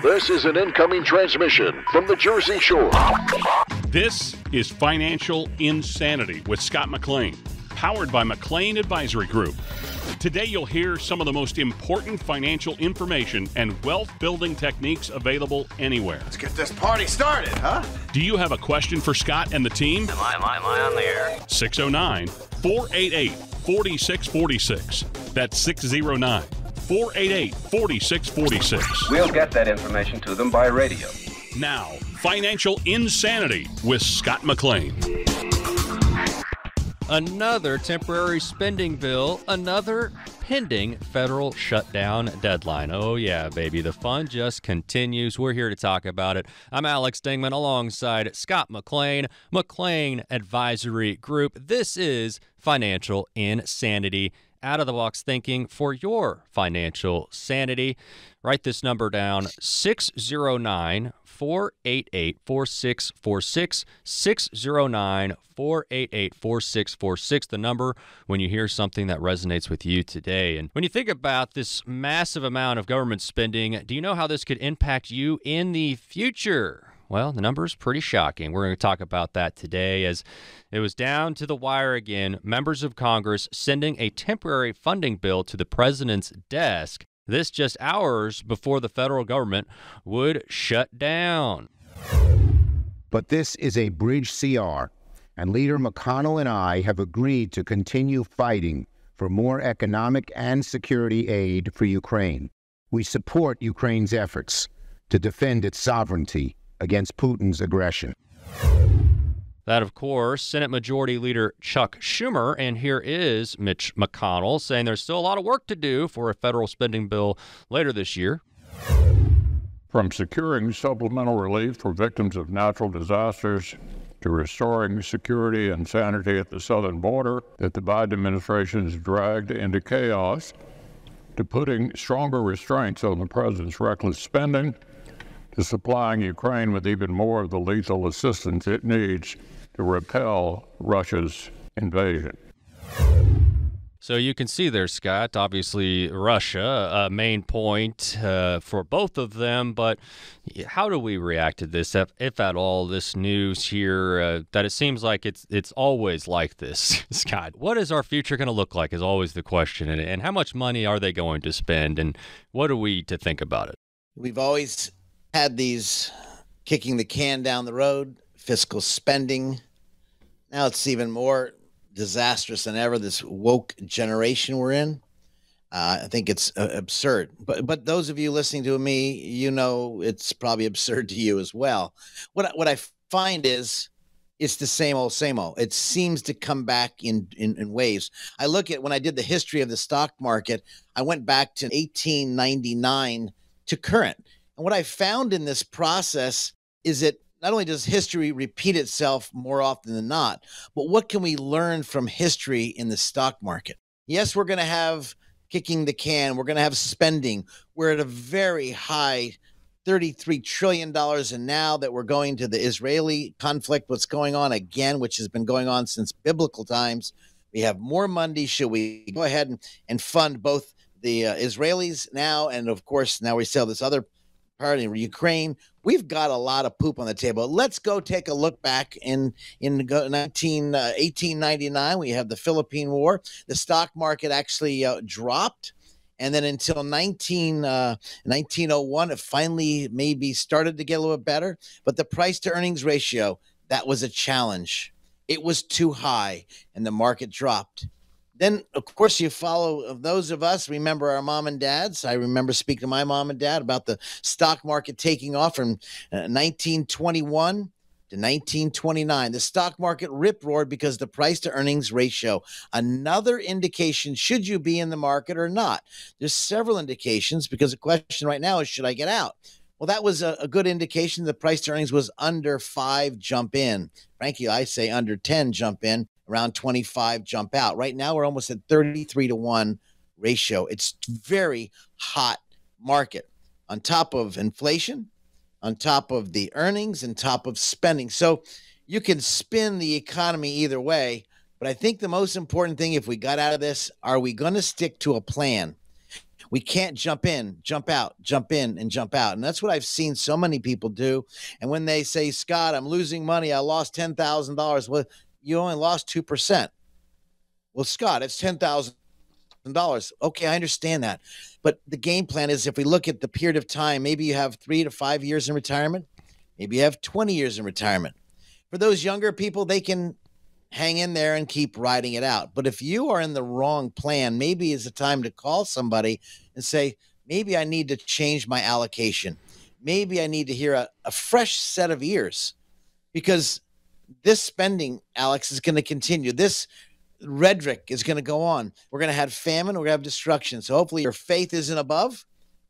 This is an incoming transmission from the Jersey Shore. This is Financial Insanity with Scott McLean, powered by McLean Advisory Group. Today you'll hear some of the most important financial information and wealth-building techniques available anywhere. Let's get this party started, huh? Do you have a question for Scott and the team? Am I on the air? 609-488-4646. That's 609-488-4646. We'll get that information to them by radio. Now, Financial Insanity with Scott McLean. Another temporary spending bill, another pending federal shutdown deadline. Oh yeah, baby, the fun just continues. We're here to talk about it. I'm Alex Dingman alongside Scott McLean, McLean Advisory Group. This is Financial Insanity. Out-of-the-box thinking for your financial sanity. Write this number down, 609-488-4646, 609-488-4646, the number when you hear something that resonates with you today. And when you think about this massive amount of government spending, do you know how this could impact you in the future? Well, the number is pretty shocking. We're going to talk about that today as it was down to the wire again. Members of Congress sending a temporary funding bill to the president's desk. This just hours before the federal government would shut down. But this is a bridge CR, and Leader McConnell and I have agreed to continue fighting for more economic and security aid for Ukraine. We support Ukraine's efforts to defend its sovereignty against Putin's aggression. That, of course, Senate Majority Leader Chuck Schumer, and here is Mitch McConnell saying there's still a lot of work to do for a federal spending bill later this year. From securing supplemental relief for victims of natural disasters to restoring security and sanity at the southern border that the Biden administration has dragged into chaos, to putting stronger restraints on the president's reckless spending, to supplying Ukraine with even more of the lethal assistance it needs to repel Russia's invasion. So you can see there, Scott, obviously Russia, a main point for both of them. But how do we react to this, if at all, this news here, that it seems like it's always like this, Scott? What is our future going to look like is always the question. And how much money are they going to spend? And what are we to think about it? We've always had these kicking the can down the road, fiscal spending. Now it's even more disastrous than ever, this woke generation we're in. I think it's absurd. But those of you listening to me, you know it's probably absurd to you as well. What I find is it's the same old, same old. It seems to come back in waves. I look at when I did the history of the stock market, I went back to 1899 to current. And what I found in this process is that not only does history repeat itself more often than not, but what can we learn from history in the stock market? Yes, we're going to have kicking the can. We're going to have spending. We're at a very high $33 trillion. And now that we're going to the Israeli conflict, what's going on again, which has been going on since biblical times, we have more money. Should we go ahead and fund both the Israelis now? And of course, now we still have this other part in Ukraine. We've got a lot of poop on the table. Let's go take a look back in 1899. We have the Philippine War. The stock market actually dropped. And then until 1901, it finally maybe started to get a little bit better. But the price to earnings ratio, that was a challenge. It was too high and the market dropped. Then, of course, you follow those of us, remember our mom and dads. I remember speaking to my mom and dad about the stock market taking off from 1921 to 1929. The stock market rip-roared because the price-to-earnings ratio. Another indication, should you be in the market or not? There's several indications because the question right now is, should I get out? Well, that was a good indication. The price-to-earnings was under 5, jump in. Frankly, I say under 10, jump in. Around 25, jump out. Right now, we're almost at 33-to-1 ratio. It's very hot market on top of inflation, on top of the earnings, and top of spending. So you can spin the economy either way. But I think the most important thing, if we got out of this, are we going to stick to a plan? We can't jump in, jump out, jump in, and jump out. And that's what I've seen so many people do. And when they say, Scott, I'm losing money, I lost $10,000. Well, you only lost 2%. Well, Scott, it's $10,000. Okay, I understand that. But the game plan is, if we look at the period of time, maybe you have 3 to 5 years in retirement. Maybe you have 20 years in retirement. For those younger people, they can hang in there and keep riding it out. But if you are in the wrong plan, maybe it's a time to call somebody and say, maybe I need to change my allocation. Maybe I need to hear a fresh set of ears, because this spending, Alex, is going to continue. This rhetoric is going to go on. We're going to have famine. We're going to have destruction. So hopefully your faith isn't above.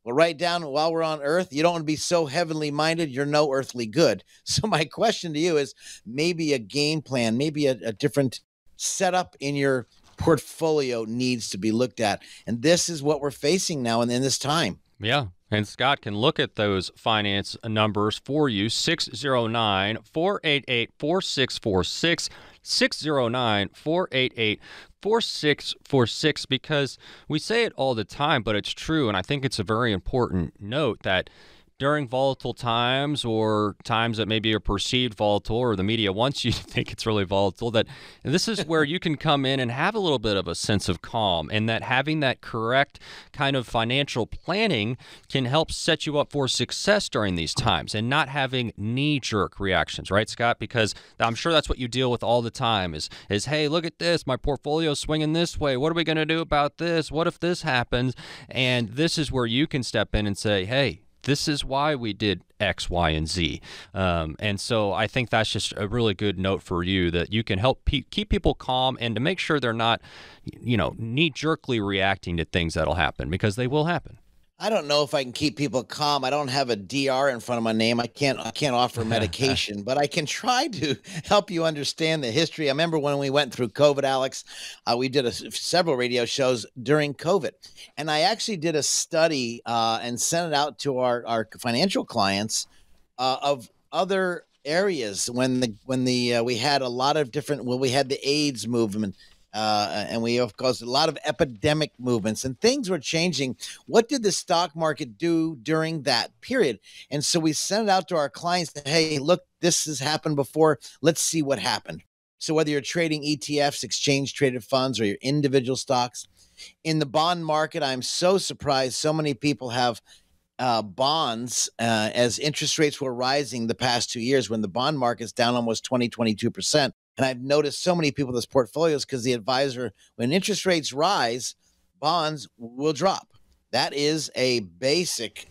Well, write down, while we're on earth, you don't want to be so heavenly minded, you're no earthly good. So my question to you is, maybe a game plan, maybe a different setup in your portfolio needs to be looked at. And this is what we're facing now in this time. Yeah. And Scott can look at those finance numbers for you. 609-488-4646. 609-488-4646, because we say it all the time, but it's true. And I think it's a very important note that during volatile times, or times that maybe are perceived volatile, or the media wants you to think it's really volatile, that this is where you can come in and have a little bit of a sense of calm, and that having that correct kind of financial planning can help set you up for success during these times, and not having knee-jerk reactions, right, Scott? Because I'm sure that's what you deal with all the time is hey, look at this, my portfolio's swinging this way. What are we going to do about this? What if this happens? And this is where you can step in and say, hey, this is why we did X, Y, and Z. And so I think that's just a really good note for you, that you can help keep people calm, and to make sure they're not, knee-jerkly reacting to things that'll happen, because they will happen. I don't know if I can keep people calm. I don't have a DR in front of my name. I can't offer medication, but I can try to help you understand the history. I remember when we went through COVID, Alex, we did several radio shows during COVID. And I actually did a study and sent it out to our financial clients of other areas when we had a lot of different, we had the AIDS movement. And we, of course, a lot of epidemic movements, and things were changing. What did the stock market do during that period? And so we sent it out to our clients that, hey, look, this has happened before. Let's see what happened. So whether you're trading ETFs, exchange traded funds, or your individual stocks, in the bond market, I'm so surprised so many people have bonds as interest rates were rising the past 2 years, when the bond market's down almost 22%. And I've noticed so many people with portfolios, because the advisor, when interest rates rise, bonds will drop. That is a basic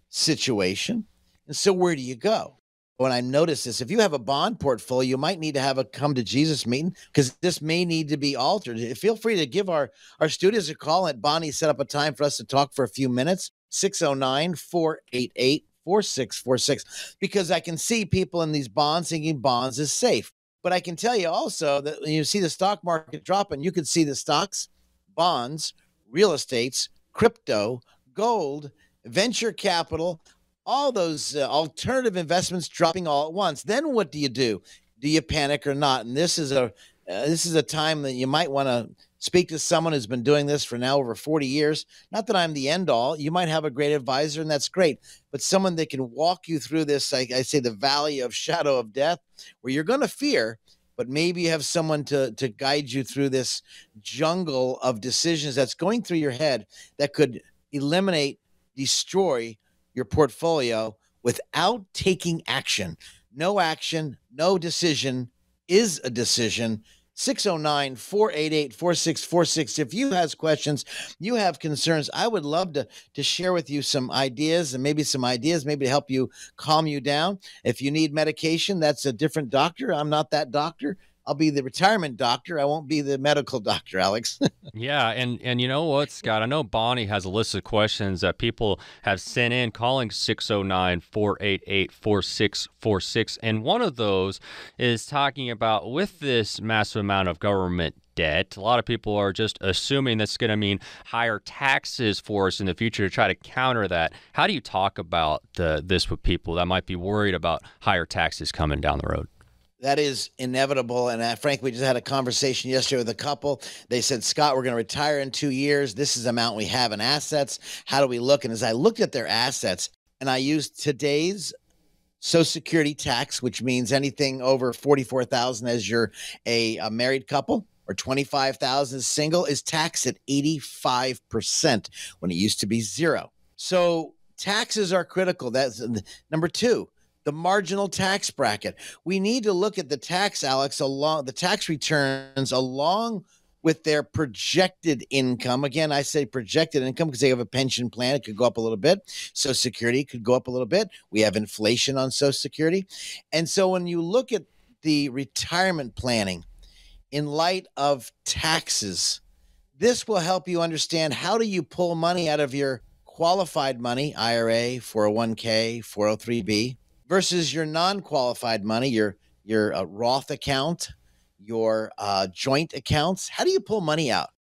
situation. And so where do you go? When I notice this, if you have a bond portfolio, you might need to have a come to Jesus meeting, because this may need to be altered. Feel free to give our studios a call. At Bonnie set up a time for us to talk for a few minutes. 609-488-4646, because I can see people in these bonds thinking bonds is safe. But I can tell you also that when you see the stock market dropping, you could see the stocks, bonds, real estates, crypto, gold, venture capital, all those alternative investments dropping all at once. Then what do? Do you panic or not? And this is a time that you might want to speak to someone who's been doing this for now over 40 years. Not that I'm the end all. You might have a great advisor, and that's great. But someone that can walk you through this, I say the valley of shadow of death, where you're going to fear, but maybe you have someone to guide you through this jungle of decisions that's going through your head that could eliminate, destroy your portfolio without taking action. No action, no decision is a decision. 609-488-4646. If you have questions, you have concerns, I would love to share with you some ideas, and maybe to help you calm you down. If you need medication, that's a different doctor. I'm not that doctor. I'll be the retirement doctor. I won't be the medical doctor, Alex. Yeah, and you know what, Scott? I know Bonnie has a list of questions that people have sent in, calling 609-488-4646. And one of those is talking about, with this massive amount of government debt, a lot of people are just assuming that's going to mean higher taxes for us in the future to try to counter that. How do you talk about this with people that might be worried about higher taxes coming down the road? That is inevitable. And frankly, we just had a conversation yesterday with a couple. They said, Scott, we're going to retire in 2 years. This is the amount we have in assets. How do we look? And as I looked at their assets and I used today's Social Security tax, which means anything over $44,000 as you're a married couple, or $25,000 as single, is taxed at 85% when it used to be 0%. So taxes are critical. That's number 2. The marginal tax bracket. We need to look at the tax, Alex, along the tax returns along with their projected income. Again, I say projected income because they have a pension plan. It could go up a little bit. Social Security could go up a little bit. We have inflation on Social Security. And so when you look at the retirement planning in light of taxes, this will help you understand how do you pull money out of your qualified money, IRA, 401k, 403b, versus your non-qualified money, your Roth account, your joint accounts. How do you pull money out?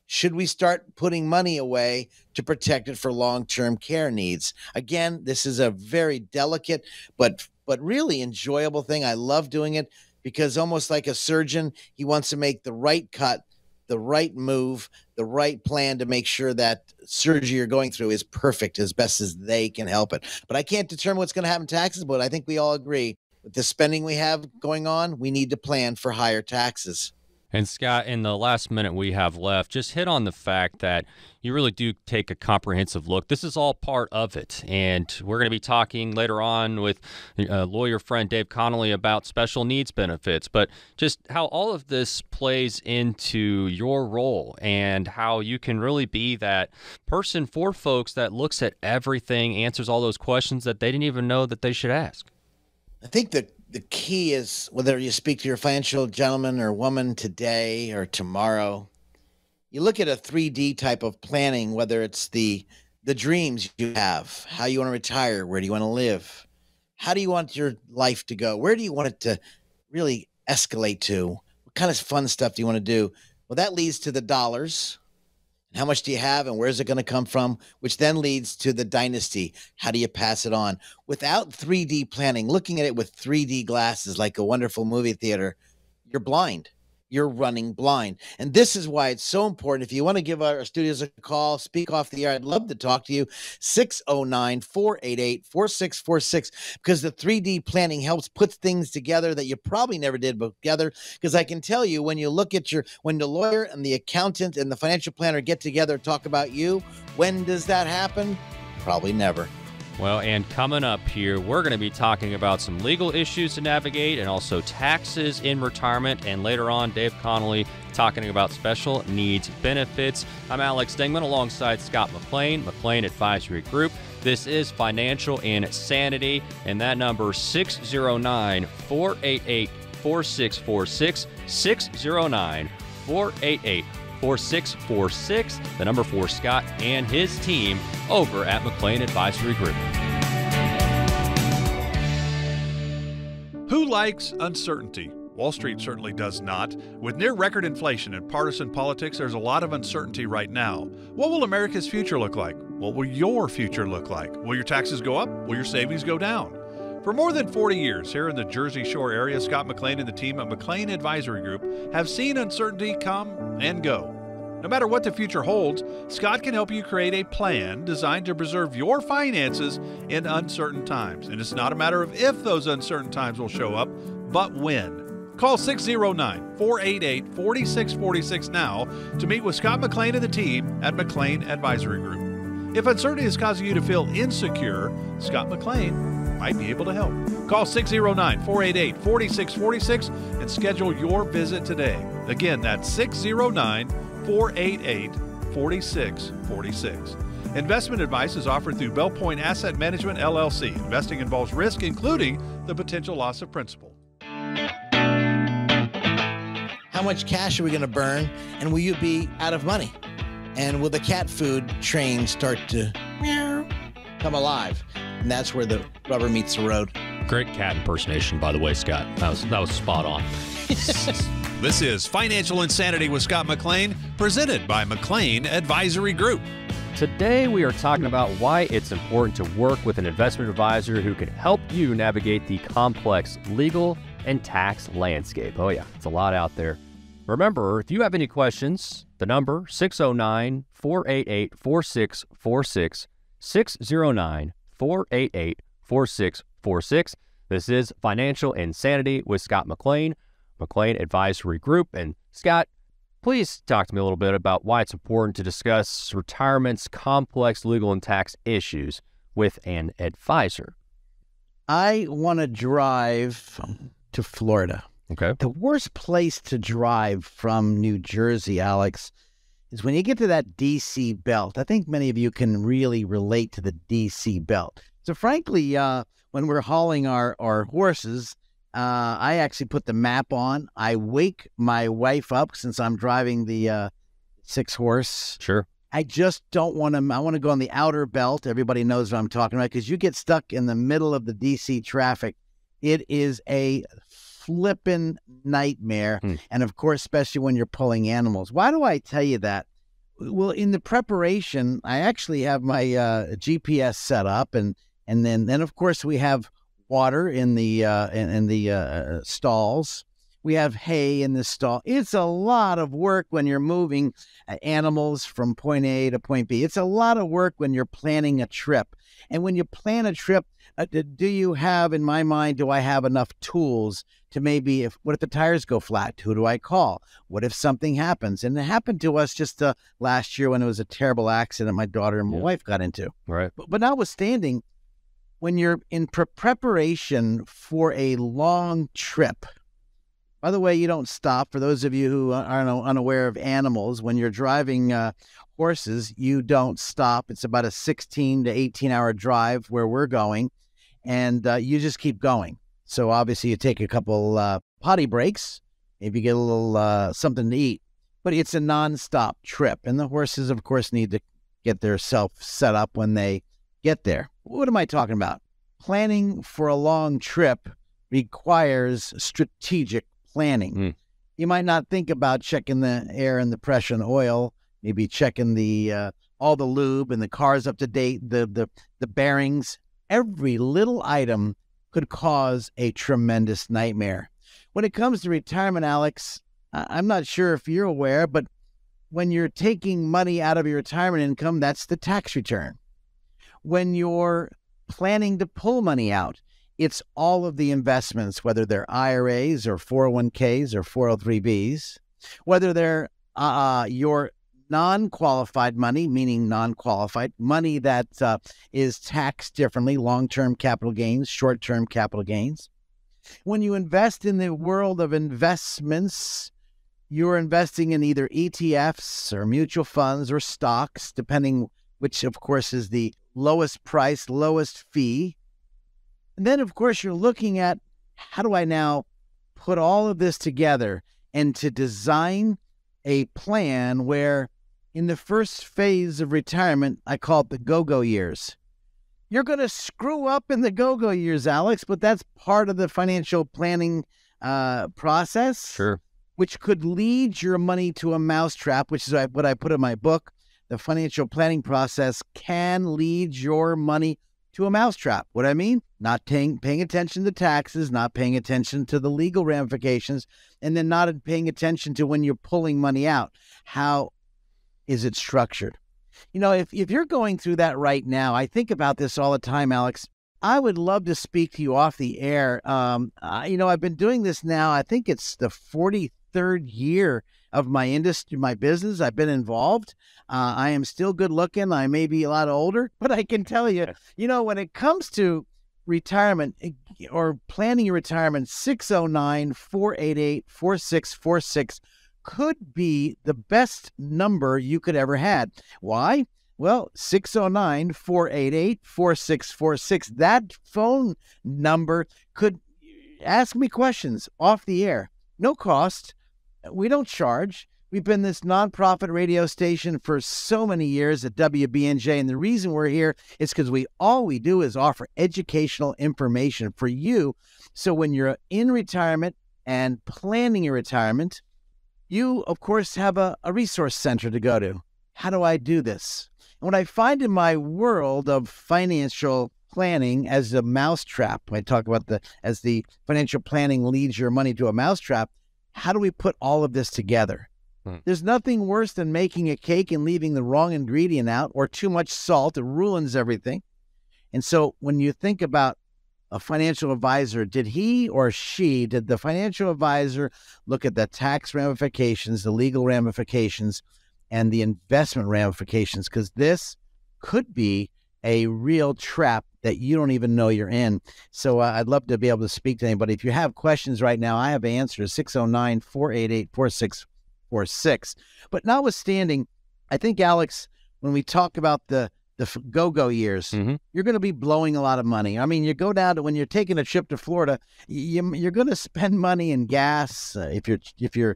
Should we start putting money away to protect it for long-term care needs? Again, this is a very delicate but really enjoyable thing. I love doing it because almost like a surgeon, he wants to make the right cut, the right move, the right plan to make sure that surgery you're going through is perfect as best as they can help it. But I can't determine what's going to happen in taxes, but I think we all agree with the spending we have going on, we need to plan for higher taxes. And Scott, in the last minute we have left, just hit on the fact that you really do take a comprehensive look. This is all part of it. And we're going to be talking later on with a lawyer friend, Dave Connolley, about special needs benefits, but just how all of this plays into your role and how you can really be that person for folks that looks at everything, answers all those questions that they didn't even know that they should ask. I think the key is whether you speak to your financial gentleman or woman today or tomorrow, you look at a 3D type of planning, whether it's the dreams you have, how you want to retire, where do you want to live, how do you want your life to go, where do you want it to really escalate to, what kind of fun stuff do you want to do? Well, that leads to the dollars. How much do you have and where's it going to come from, which then leads to the dynasty. How do you pass it on? Without 3D planning, looking at it with 3D glasses like a wonderful movie theater, you're blind. You're running blind. And this is why it's so important. If you want to give our studios a call, speak off the air, I'd love to talk to you. 609-488-4646, because the 3D planning helps put things together that you probably never did together. Because I can tell you, when you look at when the lawyer and the accountant and the financial planner get together and talk about you, when does that happen? Probably never. Well, and coming up here, we're going to be talking about some legal issues to navigate and also taxes in retirement. And later on, Dave Connolley talking about special needs benefits. I'm Alex Dingman alongside Scott McLean, McLean Advisory Group. This is Financial Insanity, and that number 609-488-4646, 609-488-4646, the number for Scott and his team over at McLean Advisory Group. Who likes uncertainty? Wall Street certainly does not. With near record inflation and partisan politics, there's a lot of uncertainty right now. What will America's future look like? What will your future look like? Will your taxes go up? Will your savings go down? For more than 40 years here in the Jersey Shore area, Scott McLean and the team at McLean Advisory Group have seen uncertainty come and go. No matter what the future holds, Scott can help you create a plan designed to preserve your finances in uncertain times. And it's not a matter of if those uncertain times will show up, but when. Call 609-488-4646 now to meet with Scott McLean and the team at McLean Advisory Group. If uncertainty is causing you to feel insecure, Scott McLean might be able to help. Call 609-488-4646 and schedule your visit today. Again, that's 609-488-4646. Investment advice is offered through Bell Point Asset Management, LLC. Investing involves risk, including the potential loss of principal. How much cash are we going to burn, and will you be out of money? And will the cat food train start to come alive? And that's where the rubber meets the road. Great cat impersonation, by the way, Scott. That was spot on. This is Financial Insanity with Scott McLean, presented by McLean Advisory Group. Today, we are talking about why it's important to work with an investment advisor who can help you navigate the complex legal and tax landscape. Oh yeah, it's a lot out there. Remember, if you have any questions, the number 609-488-4646, 609-488-4646. This is Financial Insanity with Scott McLean, McLean Advisory Group. And Scott, please talk to me a little bit about why it's important to discuss retirement's complex legal and tax issues with an advisor. I want to drive to Florida. Okay. The worst place to drive from New Jersey, Alex, is when you get to that D.C. belt. I think many of you can really relate to the D.C. belt. So frankly, when we're hauling our horses, I actually put the map on. I wake my wife up since I'm driving the 6-horse. Sure. I just don't want to. I want to go on the outer belt. Everybody knows what I'm talking about, because you get stuck in the middle of the D.C. traffic. It is a flippin' nightmare. And of course, especially when you're pulling animals. Why do I tell you that? Well, in the preparation, I actually have my GPS set up, and then of course we have water in the stalls. We have hay in the stall. It's a lot of work when you're moving animals from point A to point B. It's a lot of work when you're planning a trip. And when you plan a trip, do you have, in my mind, do I have enough tools to maybe, what if the tires go flat? Who do I call? What if something happens? And it happened to us just last year when it was a terrible accident my daughter and my wife got into. Right. But notwithstanding, when you're in preparation for a long trip, by the way, you don't stop. For those of you who are unaware of animals, when you're driving horses, you don't stop. It's about a 16 to 18-hour drive where we're going, and you just keep going. So obviously you take a couple potty breaks, maybe get a little something to eat, but it's a nonstop trip. And the horses, of course, need to get their self set up when they get there. What am I talking about? Planning for a long trip requires strategic planning. You might not think about checking the air and the pressure and oil, maybe checking the all the lube and the car's up to date, the bearings. Every little item could cause a tremendous nightmare. When it comes to retirement, Alex, I'm not sure if you're aware, but when you're taking money out of your retirement income, that's the tax return. When you're planning to pull money out, it's all of the investments, whether they're IRAs or 401ks or 403bs, whether they're your non-qualified money, meaning non-qualified money that is taxed differently, long-term capital gains, short-term capital gains. When you invest in the world of investments, you're investing in either ETFs or mutual funds or stocks, depending which, of course, is the lowest price, lowest fee. And then, of course, you're looking at, how do I now put all of this together and to design a plan where in the first phase of retirement, I call it the go-go years. You're going to screw up in the go-go years, Alex, but that's part of the financial planning process. Sure. Which could lead your money to a mousetrap, which is what I put in my book. The financial planning process can lead your money to a mousetrap. What I mean? Not paying attention to taxes, not paying attention to the legal ramifications, and then not paying attention to when you're pulling money out. How is it structured? You know, if you're going through that right now, I think about this all the time, Alex. I would love to speak to you off the air. I've been doing this now. I think it's the 43rd year of my industry, my business. I've been involved. I am still good looking. I may be a lot older, but I can tell you, when it comes to retirement or planning your retirement, 609-488-4646 could be the best number you could ever had. Why? Well, 609-488-4646. That phone number could ask me questions off the air. No cost. We don't charge. We've been this nonprofit radio station for so many years at WBNJ, and the reason we're here is because all we do is offer educational information for you. So when you're in retirement and planning your retirement, you, of course, have a resource center to go to. How do I do this? And what I find in my world of financial planning as a mousetrap. I talk about as the financial planning leads your money to a mousetrap. How do we put all of this together? There's nothing worse than making a cake and leaving the wrong ingredient out or too much salt. It ruins everything. And so when you think about a financial advisor, did the financial advisor look at the tax ramifications, the legal ramifications, and the investment ramifications? Because this could be a real trap that you don't even know you're in. So I'd love to be able to speak to anybody. If you have questions right now, I have answers, 609-488-4646. But notwithstanding, I think, Alex, when we talk about the go-go years, you're going to be blowing a lot of money. I mean, you go down to, when you're taking a trip to Florida, you're going to spend money in gas. If you're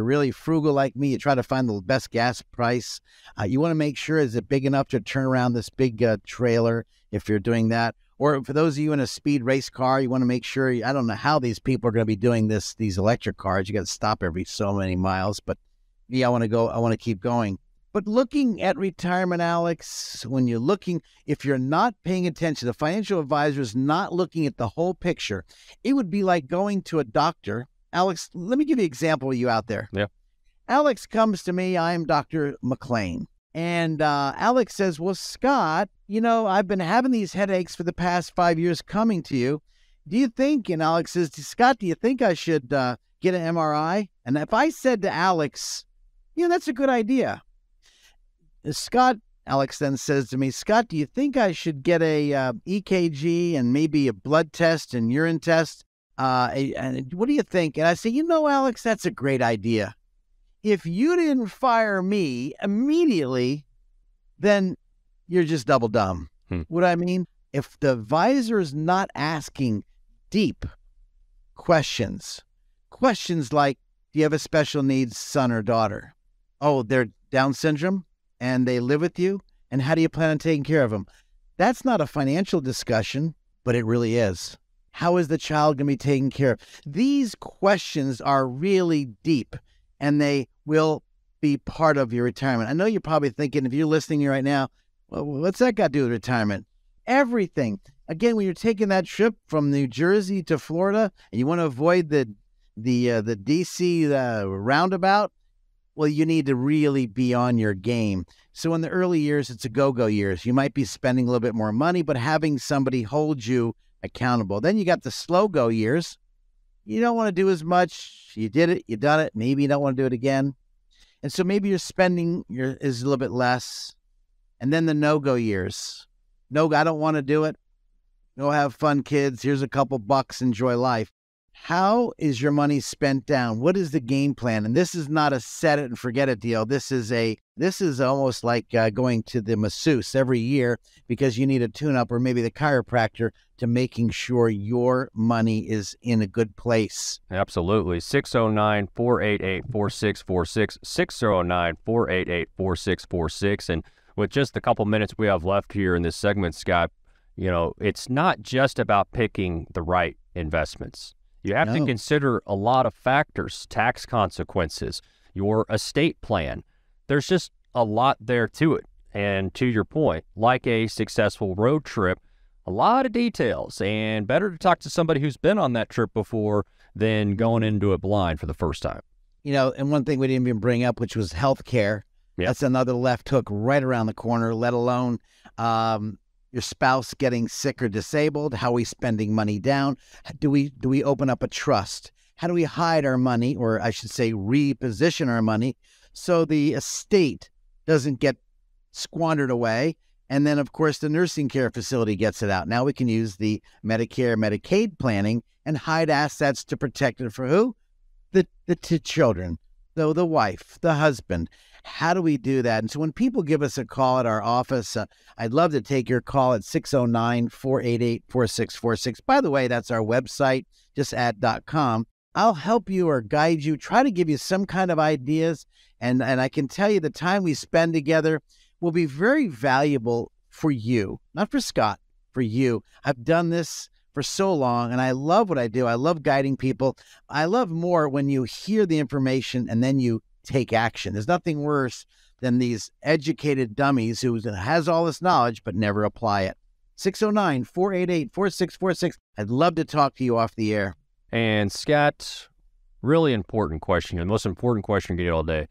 really frugal like me, you try to find the best gas price. You want to make sure, is it big enough to turn around this big trailer if you're doing that? Or for those of you in a speed race car, you want to make sure, I don't know how these people are going to be doing these electric cars. You got to stop every so many miles, but yeah, I want to keep going. But looking at retirement, Alex, if you're not paying attention, the financial advisor is not looking at the whole picture. It would be like going to a doctor. Alex, let me give you an example of you out there. Yeah. Alex comes to me. I am Dr. McLean. And Alex says, well, Scott, I've been having these headaches for the past 5 years coming to you. Do you think, and Alex says, Scott, do you think I should get an MRI? And if I said to Alex, that's a good idea. Alex then says to me, Scott, do you think I should get a EKG and maybe a blood test and urine test? And what do you think? And I say, Alex, that's a great idea. If you didn't fire me immediately, then you're just double dumb. What I mean? If the advisor is not asking deep questions like, do you have a special needs son or daughter? Oh, they're Down syndrome? And they live with you, and how do you plan on taking care of them? That's not a financial discussion, but it really is. How is the child going to be taken care of? These questions are really deep, and they will be part of your retirement. I know you're probably thinking, if you're listening right now, well, what's that got to do with retirement? Everything. Again, when you're taking that trip from New Jersey to Florida, and you want to avoid the D.C. roundabout, well, you need to really be on your game. So in the early years, it's a go-go years. You might be spending a little bit more money, but having somebody hold you accountable. Then you got the slow-go years. You don't want to do as much. You did it. You done it. Maybe you don't want to do it again. And so maybe your spending is a little bit less. And then the no-go years. No, I don't want to do it. Go have fun, kids. Here's a couple bucks. Enjoy life. How is your money spent down? What is the game plan? And this is not a set it and forget it deal. This is almost like going to the masseuse every year because you need a tune-up, or maybe the chiropractor, to making sure your money is in a good place. Absolutely. 609-488-4646, 609-488-4646. And with just the couple minutes we have left here in this segment, Scott, it's not just about picking the right investments. You have to consider a lot of factors, tax consequences, your estate plan. There's just a lot there to it. And to your point, like a successful road trip, a lot of details, and better to talk to somebody who's been on that trip before than going into it blind for the first time. And one thing we didn't even bring up, which was healthcare. Yep. That's another left hook right around the corner, let alone your spouse getting sick or disabled. How are we spending money down? Do we open up a trust? How do we hide our money, or I should say reposition our money, so the estate doesn't get squandered away? And then, of course, the nursing care facility gets it out. Now we can use the Medicare, Medicaid planning and hide assets to protect it for who? The children, the wife, the husband. How do we do that? And so when people give us a call at our office, I'd love to take your call at 609-488-4646. By the way, that's our website, justadd.com. I'll help you or guide you, try to give you some kind of ideas. And I can tell you the time we spend together will be very valuable for you, not for Scott, for you. I've done this for so long, and I love what I do. I love guiding people. I love more when you hear the information and then you take action. There's nothing worse than these educated dummies who has all this knowledge but never apply it. 609-488-4646. I'd love to talk to you off the air. And Scott, really important question, the most important question you get all day.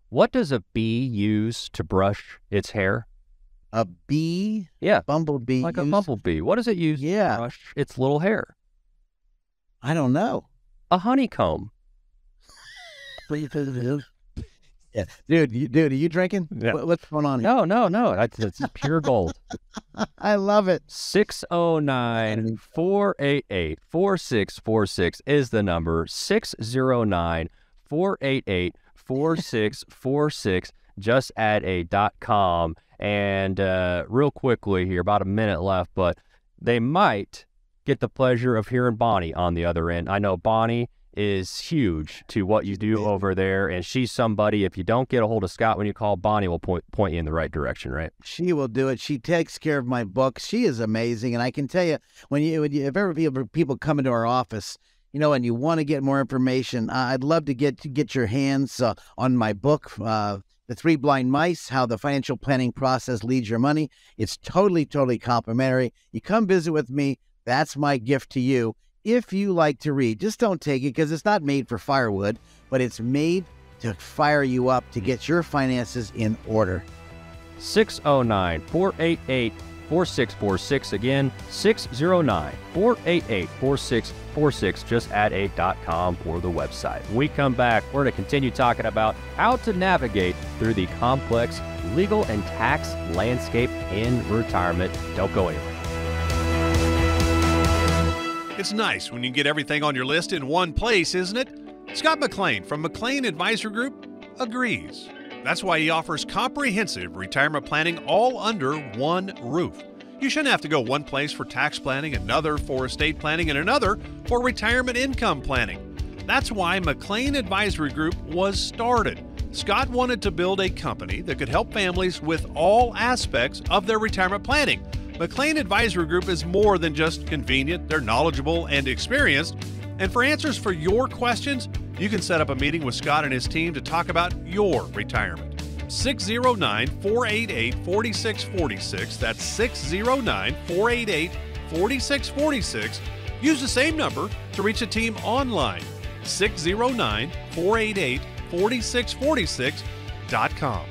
What does a bee use to brush its hair? A bee? Yeah. Bumblebee. Like a bumblebee. What does it use to brush its little hair? I don't know. A honeycomb. Yeah. Dude, are you drinking? Yeah. What's going on here? No. It's pure gold. I love it. 609-488-4646 is the number. 609-488-4646. Just add a .com. And real quickly here, about a minute left, but they might get the pleasure of hearing Bonnie on the other end. I know Bonnie is huge to what you do over there, and she's somebody, if you don't get a hold of Scott when you call, Bonnie will point you in the right direction, right? She will do it. She takes care of my books. She is amazing, and I can tell you, if ever people come into our office, and you want to get more information, I'd love to get your hands on my book, The Three Blind Mice, How the Financial Planning Process Leads Your Money. It's totally complimentary. You come visit with me. That's my gift to you. If you like to read, just don't take it because it's not made for firewood, but it's made to fire you up to get your finances in order. 609-488-4646. Again, 609-488-4646. Just add a .com for the website. When we come back, we're going to continue talking about how to navigate through the complex legal and tax landscape in retirement. Don't go anywhere. It's nice when you get everything on your list in one place, isn't it? Scott McLean from McLean Advisory Group agrees. That's why he offers comprehensive retirement planning all under one roof. You shouldn't have to go one place for tax planning, another for estate planning, and another for retirement income planning. That's why McLean Advisory Group was started. Scott wanted to build a company that could help families with all aspects of their retirement planning. McLean Advisory Group is more than just convenient. They're knowledgeable and experienced. And for answers for your questions, you can set up a meeting with Scott and his team to talk about your retirement. 609-488-4646. That's 609-488-4646. Use the same number to reach the team online. 609-488-4646.com.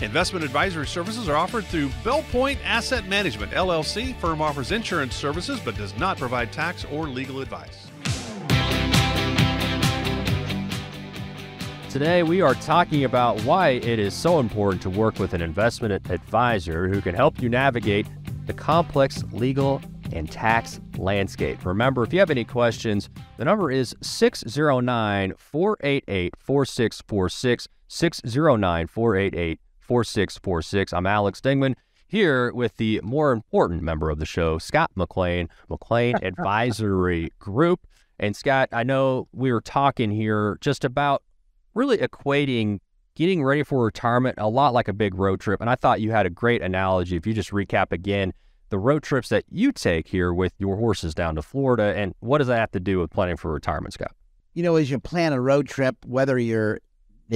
Investment advisory services are offered through Bell Point Asset Management, LLC. Firm offers insurance services but does not provide tax or legal advice. Today, we are talking about why it is so important to work with an investment advisor who can help you navigate the complex legal and tax landscape. Remember, if you have any questions, the number is 609-488-4646, 609-488-4646. I'm Alex Dingman here with the more important member of the show, Scott McLean, McLean Advisory Group. And Scott, I know we were talking here just about really equating getting ready for retirement a lot like a big road trip. And I thought you had a great analogy. If you just recap again, the road trips that you take here with your horses down to Florida, and what does that have to do with planning for retirement, Scott? As you plan a road trip, whether you're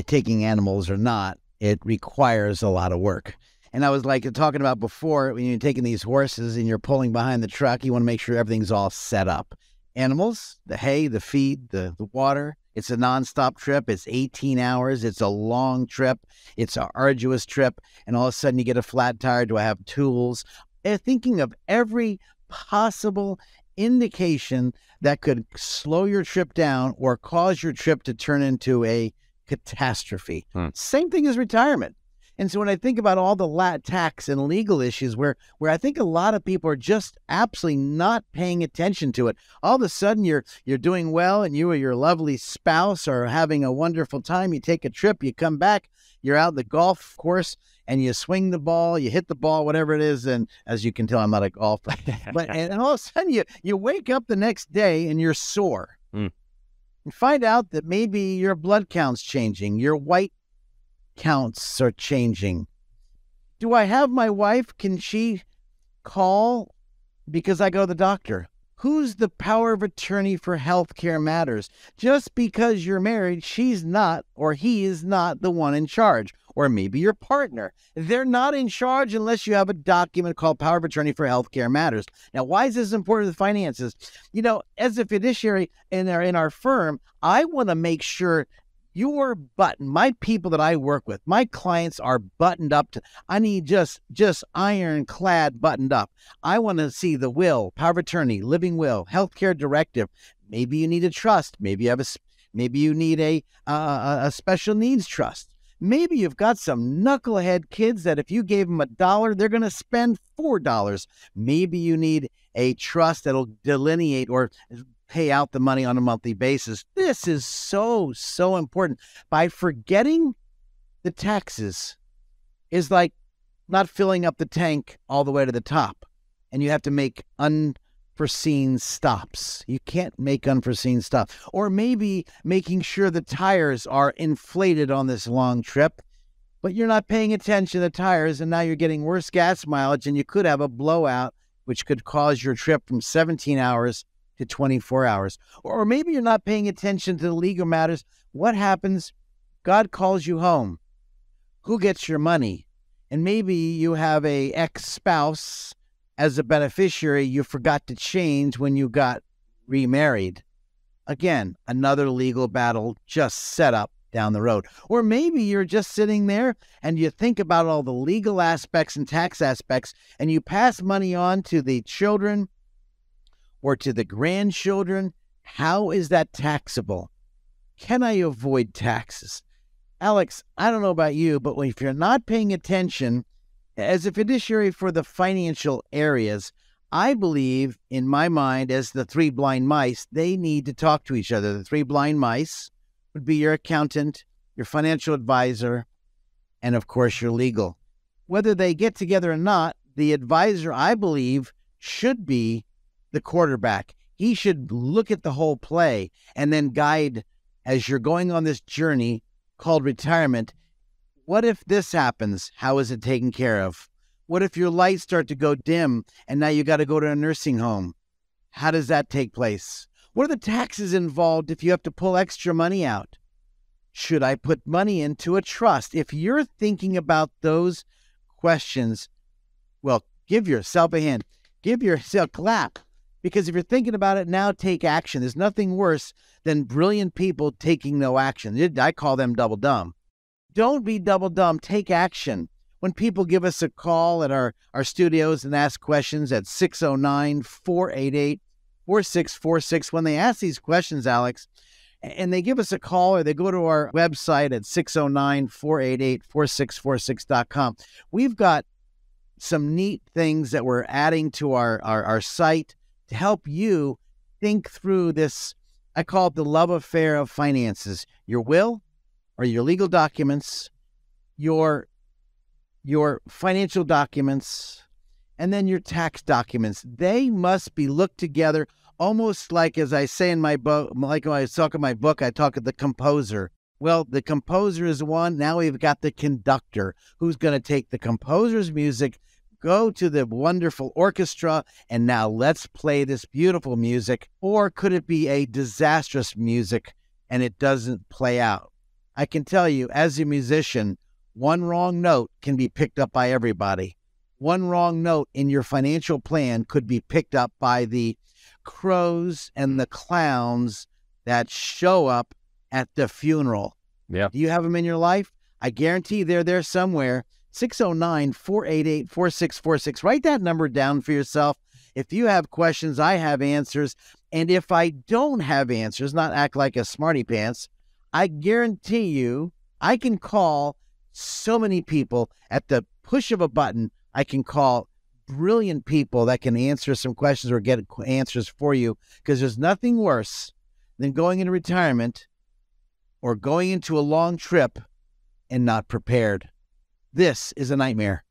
taking animals or not, it requires a lot of work. And I was talking about before, when you're taking these horses and you're pulling behind the truck, you want to make sure everything's all set up. Animals, the hay, the feed, the water. It's a nonstop trip. It's 18 hours. It's a long trip. It's an arduous trip. And all of a sudden you get a flat tire. Do I have tools? And thinking of every possible indication that could slow your trip down or cause your trip to turn into a catastrophe. Same thing as retirement. And so when I think about all the tax and legal issues where I think a lot of people are just absolutely not paying attention to it, all of a sudden you're doing well and you or your lovely spouse are having a wonderful time. You take a trip, you come back, you're out the golf course and you swing the ball, you hit the ball, whatever it is. And as you can tell, I'm not a golfer. and all of a sudden you wake up the next day and you're sore. You find out that maybe your blood count's changing, your white counts are changing. Do I have my wife? Can she call because I go to the doctor? Who's the power of attorney for healthcare matters? Just because you're married, she's not or he is not the one in charge. or maybe your partner. They're not in charge unless you have a document called power of attorney for healthcare matters. Now, why is this important to the finances? You know, as a fiduciary in our firm, I want to make sure my people that I work with, my clients are buttoned up I need just ironclad buttoned up. I want to see the will, power of attorney, living will, healthcare directive. Maybe you need a trust. Maybe you need a special needs trust. Maybe you've got some knucklehead kids that if you gave them $1, they're going to spend $4. Maybe you need a trust that'll delineate or pay out the money on a monthly basis. This is so important. By forgetting the taxes is like not filling up the tank all the way to the top, and you have to make unforeseen stops. You can't make unforeseen stops. Or maybe making sure the tires are inflated on this long trip, but you're not paying attention to the tires, and now you're getting worse gas mileage, and you could have a blowout, which could cause your trip from 17 hours to 24 hours. Or maybe you're not paying attention to the legal matters. What happens? God calls you home. Who gets your money? And maybe you have a ex-spouse as a beneficiary you forgot to change when you got remarried. Again, another legal battle just set up down the road. Or maybe you're just sitting there and you think about all the legal aspects and tax aspects, and you pass money on to the children or to the grandchildren. How is that taxable? Can I avoid taxes? Alex, I don't know about you, but if you're not paying attention as a fiduciary for the financial areas, I believe, in my mind, as the three blind mice, they need to talk to each other. The three blind mice would be your accountant, your financial advisor, and of course your legal. Whether they get together or not, the advisor, I believe, should be the quarterback. He should look at the whole play and then guide as you're going on this journey called retirement. What if this happens? How is it taken care of? What if your lights start to go dim and now you got to go to a nursing home? How does that take place? What are the taxes involved if you have to pull extra money out? Should I put money into a trust? If you're thinking about those questions, well, give yourself a hand. Give yourself a clap. Because if you're thinking about it now, take action. There's nothing worse than brilliant people taking no action. I call them double dumb. Don't be double dumb. Take action. When people give us a call at our studios and ask questions at 609-488-4646, when they ask these questions, Alex, and they give us a call or they go to our website at 609-488-4646.com, we've got some neat things that we're adding to our site to help you think through this. I call it the love affair of finances. Your will or your legal documents, your financial documents, and then your tax documents. They must be looked together almost like, as I say in my book, like when I talk in my book, I talk of the composer. Well, the composer is one. Now we've got the conductor who's going to take the composer's music, go to the wonderful orchestra, and now let's play this beautiful music. Or could it be a disastrous music and it doesn't play out? I can tell you, as a musician, one wrong note can be picked up by everybody. One wrong note in your financial plan could be picked up by the crows and the clowns that show up at the funeral. Yeah. Do you have them in your life? I guarantee they're there somewhere. 609-488-4646. Write that number down for yourself. If you have questions, I have answers. And if I don't have answers, not act like a smarty pants, I guarantee you I can call so many people at the push of a button. I can call brilliant people that can answer some questions or get answers for you, because there's nothing worse than going into retirement or going into a long trip and not prepared. This is a nightmare.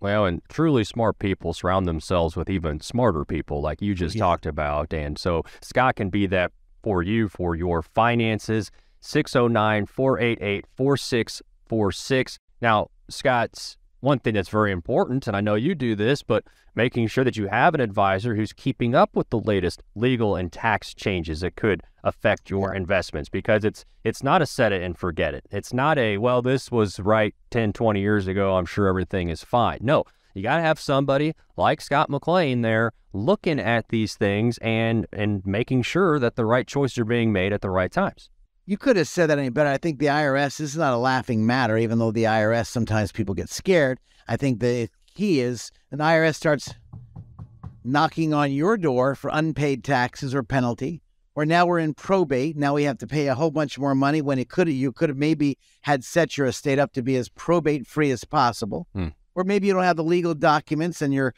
Well, and truly smart people surround themselves with even smarter people like you just talked about. And so Scott can be that for you for your finances. 609-488-4646. Now, Scott, one thing that's very important, and I know you do this, but making sure that you have an advisor who's keeping up with the latest legal and tax changes that could affect your investments, because it's not a set it and forget it. It's not a, well, this was right 10, 20 years ago, I'm sure everything is fine. No, you got to have somebody like Scott McLean there looking at these things and making sure that the right choices are being made at the right times. You could have said that any better. I think the IRS, this is not a laughing matter, even though the IRS, sometimes people get scared. I think the key is an IRS starts knocking on your door for unpaid taxes or penalty, or now we're in probate. Now we have to pay a whole bunch more money when you could have maybe had set your estate up to be as probate free as possible. Or maybe you don't have the legal documents and your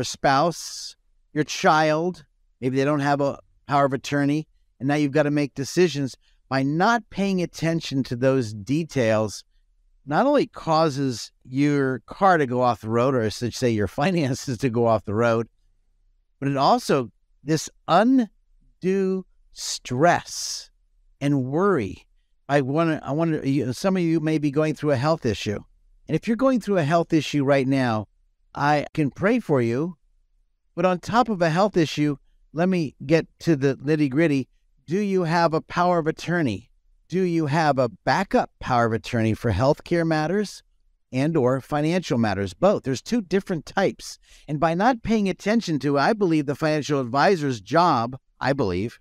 spouse, your child, maybe they don't have a power of attorney, and now you've got to make decisions. By not paying attention to those details, not only causes your car to go off the road, or I should say your finances to go off the road, but it also, this undue stress and worry. I wonder, some of you may be going through a health issue. And if you're going through a health issue right now, I can pray for you. But on top of a health issue, let me get to the nitty-gritty. Do you have a power of attorney? Do you have a backup power of attorney for healthcare matters and or financial matters? Both. There's two different types. And by not paying attention to, I believe, the financial advisor's job, I believe,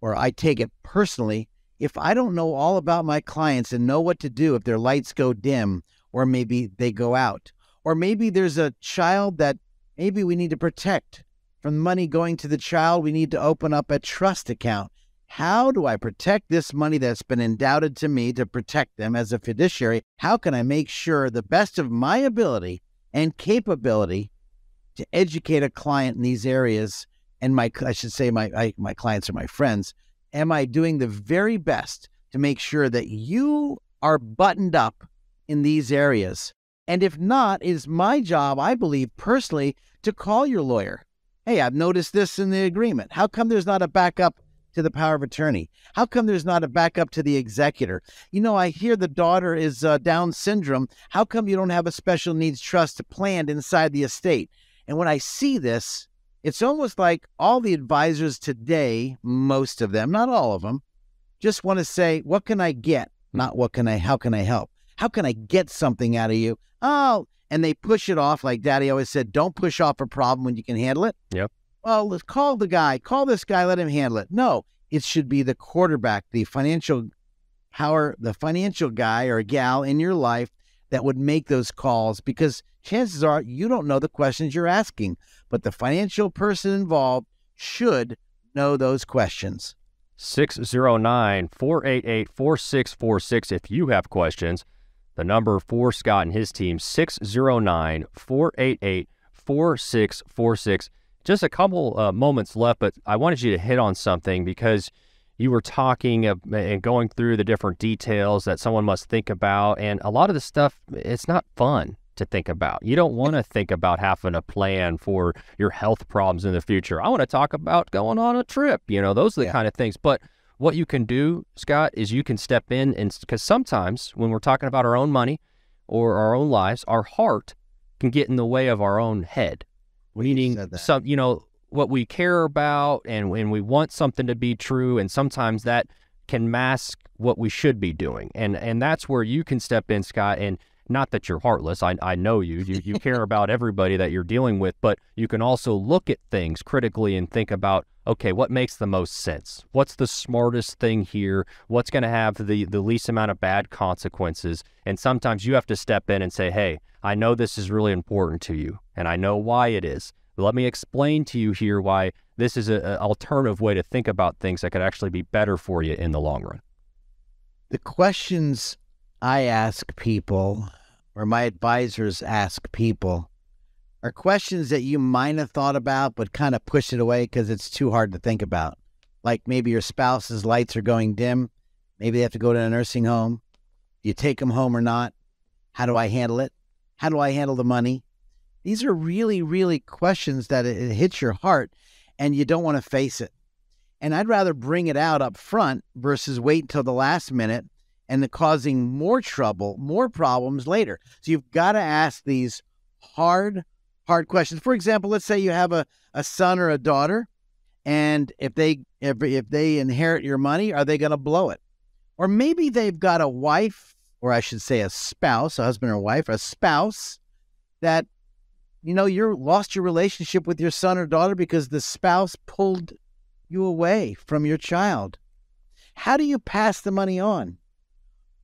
or I take it personally, if I don't know all about my clients and know what to do if their lights go dim or maybe they go out, or maybe there's a child that maybe we need to protect from money going to the child, we need to open up a trust account. How do I protect this money that's been endowed to me to protect them as a fiduciary? How can I make sure the best of my ability and capability to educate a client in these areas? And my clients are my friends. Am I doing the very best to make sure that you are buttoned up in these areas? And if not, it is my job, I believe personally, to call your lawyer. Hey, I've noticed this in the agreement. How come there's not a backup to the power of attorney? How come there's not a backup to the executor? You know, I hear the daughter is Down syndrome. How come you don't have a special needs trust planned inside the estate? And when I see this, it's almost like all the advisors today, most of them, not all of them, just want to say, what can I get? Not how can I help? How can I get something out of you? Oh, and they push it off. Like Daddy always said, don't push off a problem when you can handle it. Yep. Well, let's call this guy, let him handle it. No, it should be the quarterback, the financial guy or gal in your life that would make those calls, because chances are you don't know the questions you're asking, but the financial person involved should know those questions. 609-488-4646 if you have questions. The number for Scott and his team, 609-488-4646. Just a couple moments left, but I wanted you to hit on something, because you were talking and going through the different details that someone must think about, and a lot of the stuff, it's not fun to think about. You don't want to think about having a plan for your health problems in the future. I want to talk about going on a trip. You know, those are the kind of things. But what you can do, Scott, is you can step in, and because sometimes when we're talking about our own money or our own lives, our heart can get in the way of our own head. Meaning, what we care about, and when we want something to be true, and sometimes that can mask what we should be doing. And that's where you can step in, Scott, and not that you're heartless. I know you care about everybody that you're dealing with, but you can also look at things critically and think about, okay, what makes the most sense? What's the smartest thing here? What's going to have the least amount of bad consequences? And sometimes you have to step in and say, hey, I know this is really important to you, and I know why it is. Let me explain to you here why this is an alternative way to think about things that could actually be better for you in the long run. The questions I ask people, or my advisors ask people, are questions that you might have thought about but kind of push it away because it's too hard to think about. Like maybe your spouse's lights are going dim. Maybe they have to go to a nursing home. Do you take them home or not? How do I handle it? How do I handle the money? These are really, really questions that it hits your heart and you don't want to face it. And I'd rather bring it out up front versus wait until the last minute and causing more trouble, more problems later. So you've got to ask these hard questions. For example, let's say you have a son or a daughter, and if they inherit your money, are they going to blow it? Or maybe they've got a wife, or I should say a spouse, a husband or wife, a spouse that, you lost your relationship with your son or daughter because the spouse pulled you away from your child. How do you pass the money on?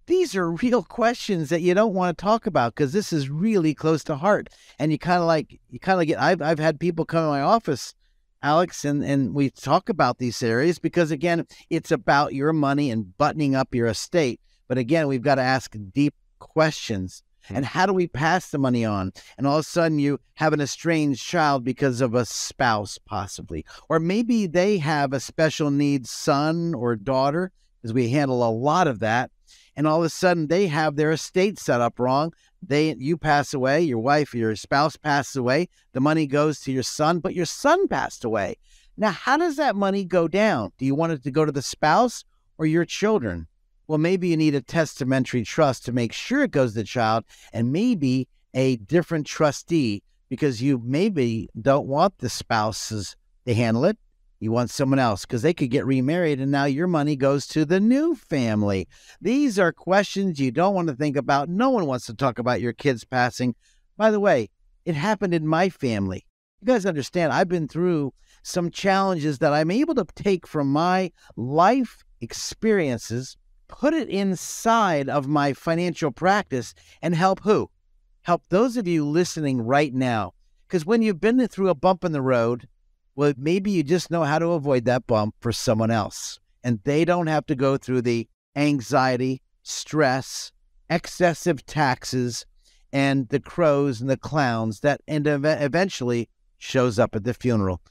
These are real questions that you don't want to talk about because this is really close to heart. And I've had people come in my office, Alex, and we talk about these areas because, again, it's about your money and buttoning up your estate. But again, we've got to ask deep questions. And how do we pass the money on? And all of a sudden you have an estranged child because of a spouse, possibly. Or maybe they have a special needs son or daughter, because we handle a lot of that. And all of a sudden they have their estate set up wrong. You pass away, your wife, your spouse passes away. The money goes to your son, but your son passed away. Now, how does that money go down? Do you want it to go to the spouse or your children? Well, maybe you need a testamentary trust to make sure it goes to the child, and maybe a different trustee because you maybe don't want the spouses to handle it. You want someone else because they could get remarried and now your money goes to the new family. These are questions you don't want to think about. No one wants to talk about your kids passing. By the way, it happened in my family. You guys understand, I've been through some challenges that I'm able to take from my life experiences, put it inside of my financial practice, and help who? Help those of you listening right now. Because when you've been through a bump in the road, well, maybe you just know how to avoid that bump for someone else. And they don't have to go through the anxiety, stress, excessive taxes, and the crows and the clowns that eventually shows up at the funeral.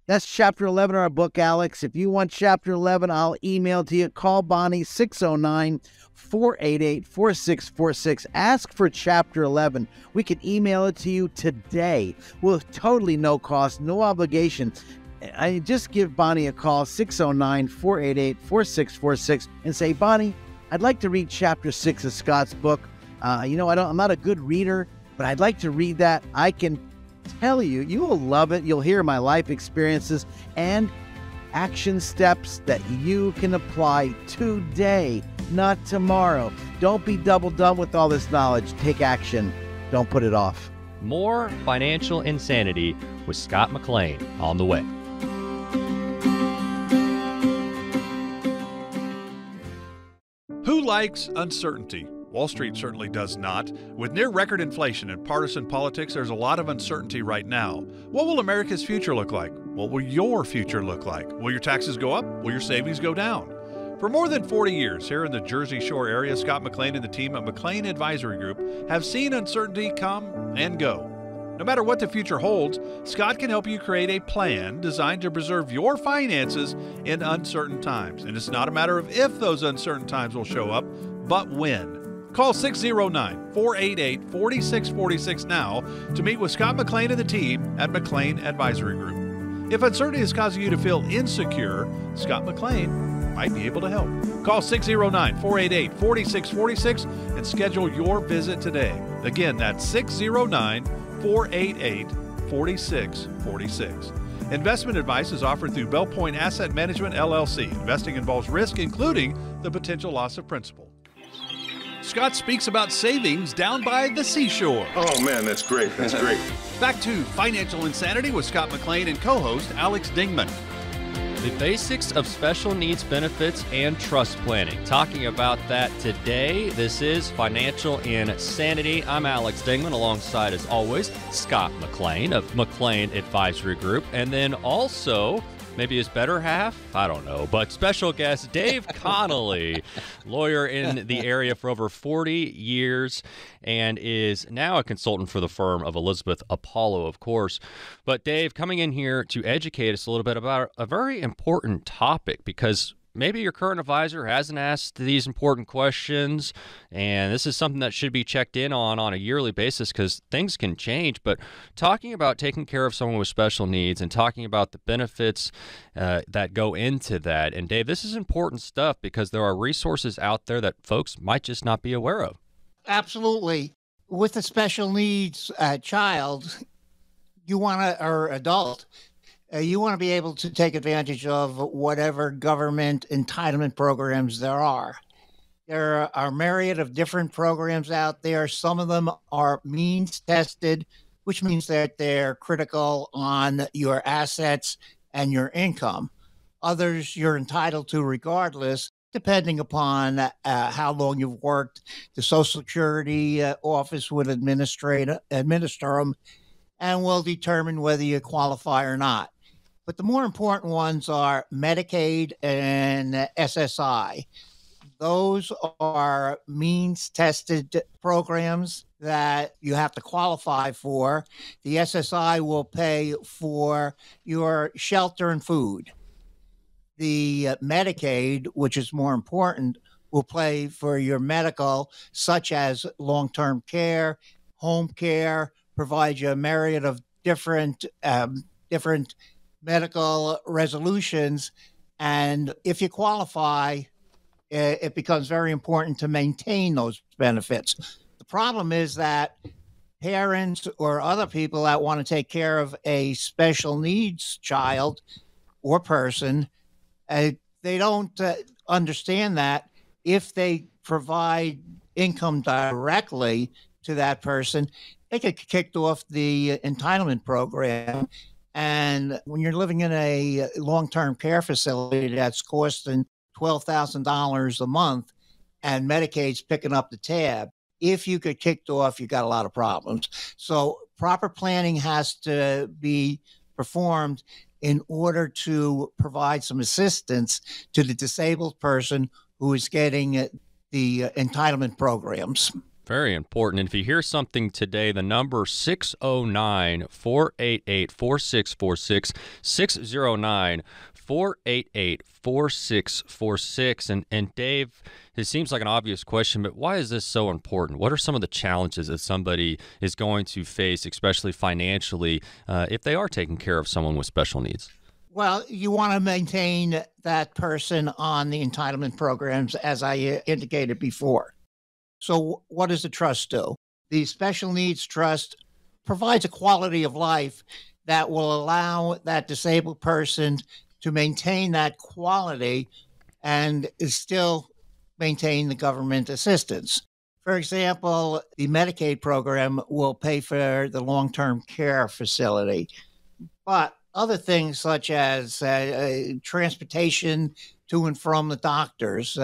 That's Chapter 11 of our book, Alex. If you want Chapter 11, I'll email to you. Call Bonnie, 609-488-4646. Ask for Chapter 11. We can email it to you today with totally no cost, no obligation. I just give Bonnie a call, 609-488-4646, and say, Bonnie, I'd like to read Chapter 6 of Scott's book. I'm not a good reader, but I'd like to read that. I can tell you, you will love it. You'll hear my life experiences and action steps that you can apply today, not tomorrow. Don't be double done with all this knowledge. Take action. Don't put it off. More financial insanity with Scott McLean on the way. Who likes uncertainty? Wall Street certainly does not. With near-record inflation and partisan politics, there's a lot of uncertainty right now. What will America's future look like? What will your future look like? Will your taxes go up? Will your savings go down? For more than 40 years here in the Jersey Shore area, Scott McLean and the team at McLean Advisory Group have seen uncertainty come and go. No matter what the future holds, Scott can help you create a plan designed to preserve your finances in uncertain times. And it's not a matter of if those uncertain times will show up, but when. Call 609-488-4646 now to meet with Scott McLean and the team at McLean Advisory Group. If uncertainty is causing you to feel insecure, Scott McLean might be able to help. Call 609-488-4646 and schedule your visit today. Again, that's 609-488-4646. Investment advice is offered through Bell Point Asset Management, LLC. Investing involves risk, including the potential loss of principal. Scott speaks about savings down by the seashore. Oh, man, that's great. That's great. Back to Financial Insanity with Scott McLean and co-host Alex Dingman. The basics of special needs benefits and trust planning. Talking about that today. This is Financial Insanity. I'm Alex Dingman, alongside, as always, Scott McLean of McLean Advisory Group. And then also, maybe his better half? I don't know. But special guest Dave Connolley, lawyer in the area for over 40 years and is now a consultant for the firm of Elizabeth Apollo, of course. But Dave, coming in here to educate us a little bit about a very important topic, because maybe your current advisor hasn't asked these important questions, and this is something that should be checked in on a yearly basis because things can change. But talking about taking care of someone with special needs and talking about the benefits that go into that, and Dave, this is important stuff because there are resources out there that folks might just not be aware of. Absolutely. With a special needs child, you want to, or adult, you want to be able to take advantage of whatever government entitlement programs there are. There are a myriad of different programs out there. Some of them are means tested, which means that they're critical on your assets and your income. Others you're entitled to regardless, depending upon how long you've worked. The Social Security office would administer them and will determine whether you qualify or not. But the more important ones are Medicaid and SSI. Those are means-tested programs that you have to qualify for. The SSI will pay for your shelter and food. The Medicaid, which is more important, will pay for your medical, such as long-term care, home care, provide you a myriad of different medical resolutions. And if you qualify, it becomes very important to maintain those benefits. The problem is that parents or other people that want to take care of a special needs child or person, they don't understand that if they provide income directly to that person, they get kicked off the entitlement program. And when you're living in a long-term care facility that's costing $12,000 a month and Medicaid's picking up the tab, if you get kicked off, you got a lot of problems. So proper planning has to be performed in order to provide some assistance to the disabled person who is getting the entitlement programs. Very important. And if you hear something today, the number 609-488-4646, 609-488-4646. And Dave, it seems like an obvious question, but why is this so important? What are some of the challenges that somebody is going to face, especially financially, if they are taking care of someone with special needs? Well, you want to maintain that person on the entitlement programs, as I indicated before. So what does the trust do? The Special Needs Trust provides a quality of life that will allow that disabled person to maintain that quality and still maintain the government assistance. For example, the Medicaid program will pay for the long-term care facility, but other things such as transportation to and from the doctors,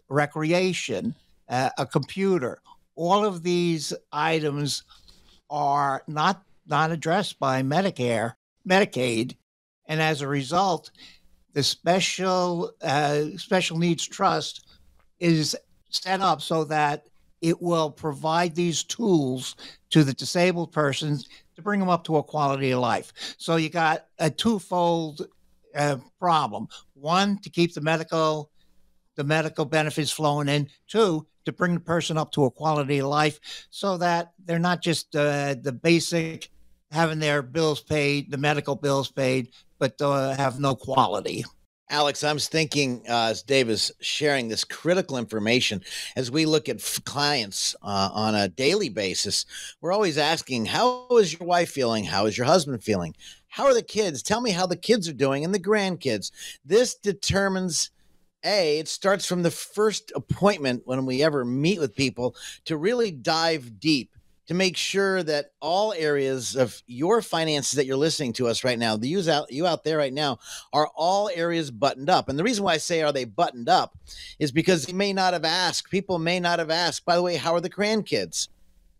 recreation, a computer, all of these items are not addressed by Medicaid, and as a result, the Special Needs Trust is set up so that it will provide these tools to the disabled persons to bring them up to a quality of life. So you got a twofold problem. One, to keep the medical benefits flowing in. Two, to bring the person up to a quality of life so that they're not just the basic having their bills paid, the medical bills paid, but have no quality. Alex, I'm thinking as Dave is sharing this critical information, as we look at clients on a daily basis, we're always asking, how is your wife feeling? How is your husband feeling? How are the kids? Tell me how the kids are doing and the grandkids. This determines, it starts from the first appointment when we ever meet with people to really dive deep, to make sure that all areas of your finances that you're listening to us right now, you out there right now, are all areas buttoned up. And the reason why I say are they buttoned up is because people may not have asked, by the way, how are the grandkids?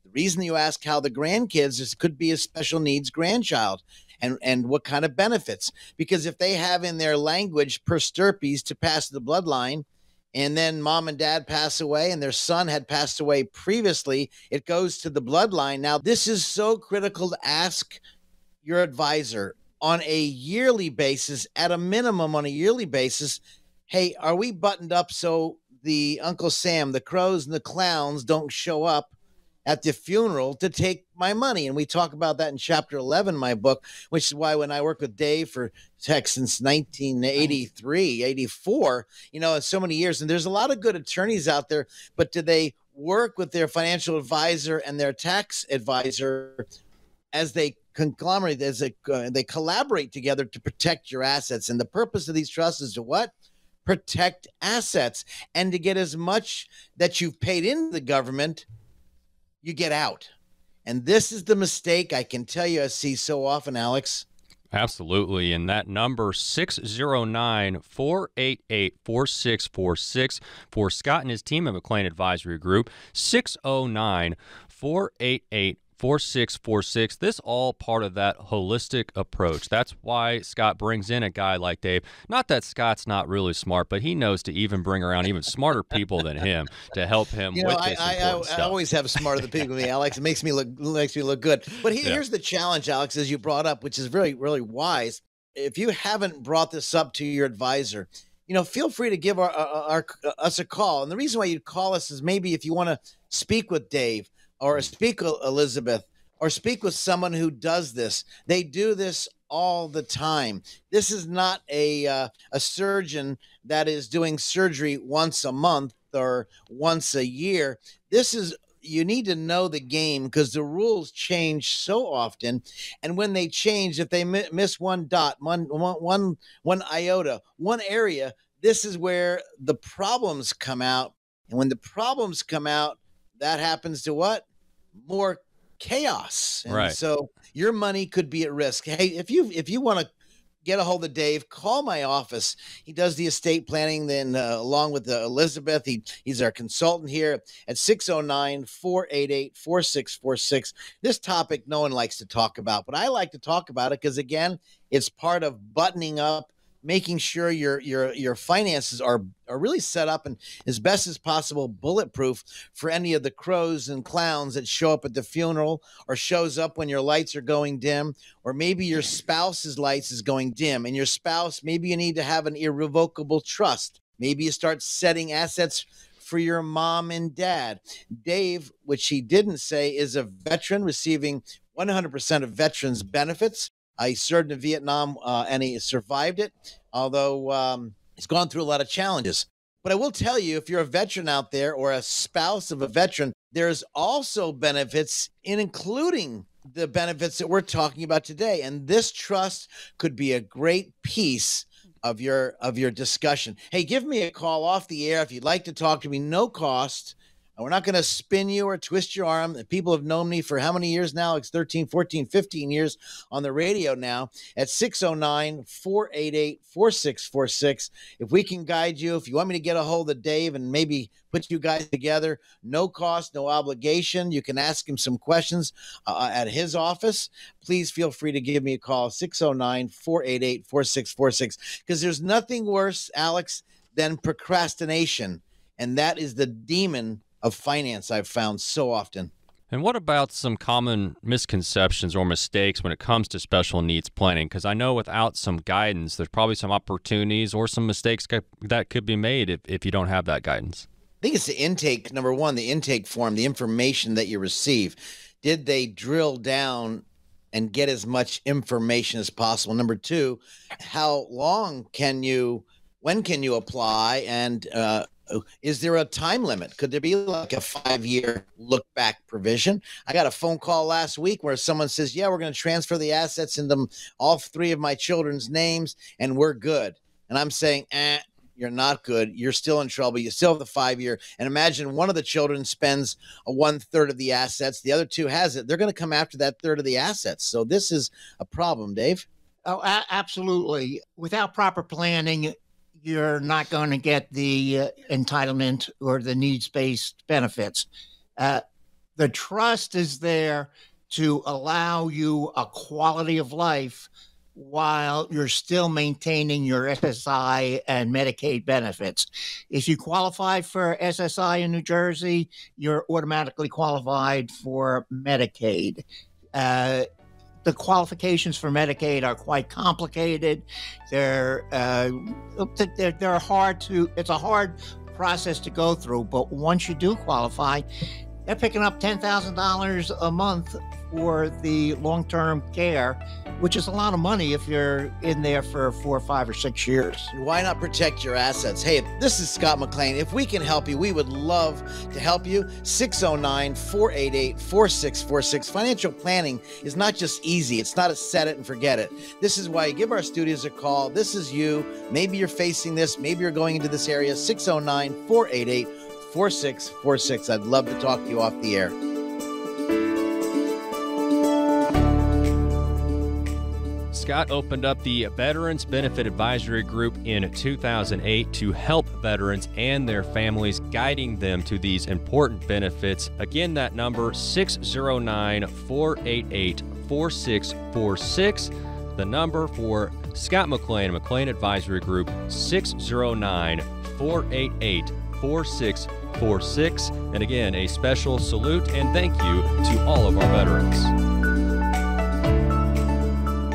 The reason you ask how the grandkids is could be a special needs grandchild. And what kind of benefits? Because if they have in their language per stirpes to pass the bloodline, and then mom and dad pass away and their son had passed away previously, it goes to the bloodline. Now, this is so critical to ask your advisor on a yearly basis, at a minimum on a yearly basis, hey, are we buttoned up so the Uncle Sam, the crows and the clowns don't show up at the funeral to take my money? And we talk about that in chapter 11 of my book, which is why when I worked with Dave for tech since 1983, 84, so many years, and there's a lot of good attorneys out there, but do they work with their financial advisor and their tax advisor as they conglomerate, as they collaborate together to protect your assets? And the purpose of these trusts is to what? Protect assets, and to get as much that you've paid into the government, you get out. And this is the mistake I can tell you I see so often, Alex. Absolutely. And that number, 609-488-4646 for Scott and his team at McLean Advisory Group, 609-488-4646. This all part of that holistic approach. That's why Scott brings in a guy like Dave. Not that Scott's not really smart, but he knows to even bring around even smarter people than him to help him with this important stuff. I always have smarter than people than me, Alex. It makes me look good. But here's the challenge, Alex, as you brought up, which is really, really wise. If you haven't brought this up to your advisor, feel free to give us a call. And the reason why you'd call us is maybe if you want to speak with Dave, or speak with Elizabeth, or speak with someone who does this. They do this all the time. This is not a surgeon that is doing surgery once a month or once a year. You need to know the game, because the rules change so often. And when they change, if they miss one dot, one iota, one area, this is where the problems come out. And when the problems come out, that happens to what? More chaos. And right. So your money could be at risk. Hey, if you want to get a hold of Dave, call my office. He does the estate planning, then along with Elizabeth. He's our consultant here at 609-488-4646. This topic no one likes to talk about, but I like to talk about it because, again, it's part of buttoning up, making sure your finances are really set up and as best as possible bulletproof for any of the crows and clowns that show up at the funeral, or shows up when your lights are going dim, or maybe your spouse's lights is going dim, and your spouse, maybe you need to have an irrevocable trust. Maybe you start setting assets for your mom and dad. Dave, which he didn't say, is a veteran receiving 100% of veterans benefits. He served in Vietnam and he survived it, although he's gone through a lot of challenges. But I will tell you, if you're a veteran out there or a spouse of a veteran, there's also benefits, including the benefits that we're talking about today. And this trust could be a great piece of your discussion. Hey, give me a call off the air if you'd like to talk to me, no cost. We're not going to spin you or twist your arm. People have known me for how many years now? It's 13, 14, 15 years on the radio now at 609-488-4646. If we can guide you, if you want me to get a hold of Dave and maybe put you guys together, no cost, no obligation. You can ask him some questions at his office. Please feel free to give me a call, 609-488-4646, because there's nothing worse, Alex, than procrastination. And that is the demon of finance, I've found so often. And what about some common misconceptions or mistakes when it comes to special needs planning? Because I know without some guidance, there's probably some opportunities or some mistakes that could be made if you don't have that guidance. I think it's the intake, number one, the intake form, the information that you receive. Did they drill down and get as much information as possible? Number two, when can you apply, and is there a time limit? Could there be like a 5-year look back provision? I got a phone call last week where someone says, yeah, we're going to transfer the assets into all 3 of my children's names and we're good. And I'm saying, you're not good. You're still in trouble. You still have the 5-year. And imagine one of the children spends 1/3 of the assets. The other 2 has it. They're going to come after that 1/3 of the assets. So this is a problem, Dave. Oh, absolutely. Without proper planning, you're not going to get the entitlement or the needs-based benefits. The trust is there to allow you a quality of life while you're still maintaining your SSI and Medicaid benefits. If you qualify for SSI in New Jersey, you're automatically qualified for Medicaid. the qualifications for Medicaid are quite complicated. They're hard to. It's a hard process to go through. But once you do qualify, they're picking up $10,000 a month for the long-term care, which is a lot of money if you're in there for 4, 5, or 6 years. Why not protect your assets? Hey, this is Scott McLean. If we can help you, we would love to help you. 609-488-4646. Financial planning is not just easy. It's not a set it and forget it. This is why you give our studios a call. This is you. Maybe you're facing this. Maybe you're going into this area. 609-488-4646. I'd love to talk to you off the air. Scott opened up the Veterans Benefit Advisory Group in 2008 to help veterans and their families, guiding them to these important benefits. Again, that number, 609-488-4646. The number for Scott McLean, McLean Advisory Group, 609-488-4646. And again, a special salute and thank you to all of our veterans.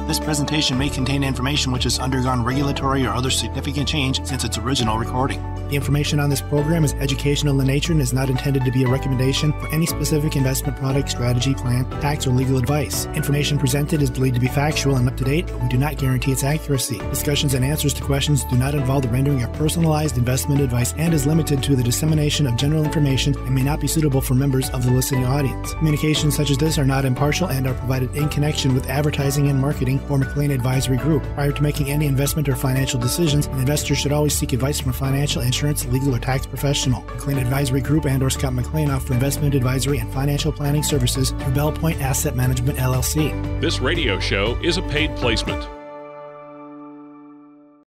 This presentation may contain information which has undergone regulatory or other significant change since its original recording. The information on this program is educational in nature and is not intended to be a recommendation for any specific investment product, strategy, plan, tax, or legal advice. Information presented is believed to be factual and up to date, but we do not guarantee its accuracy. Discussions and answers to questions do not involve the rendering of personalized investment advice and is limited to the dissemination of general information and may not be suitable for members of the listening audience. Communications such as this are not impartial and are provided in connection with advertising and marketing for McLean Advisory Group. Prior to making any investment or financial decisions, an investor should always seek advice from a financial, insurance, legal, or tax professional. McLean Advisory Group and/or Scott McLean offer investment advisory and financial planning services through Bell Point Asset Management, LLC. This radio show is a paid placement.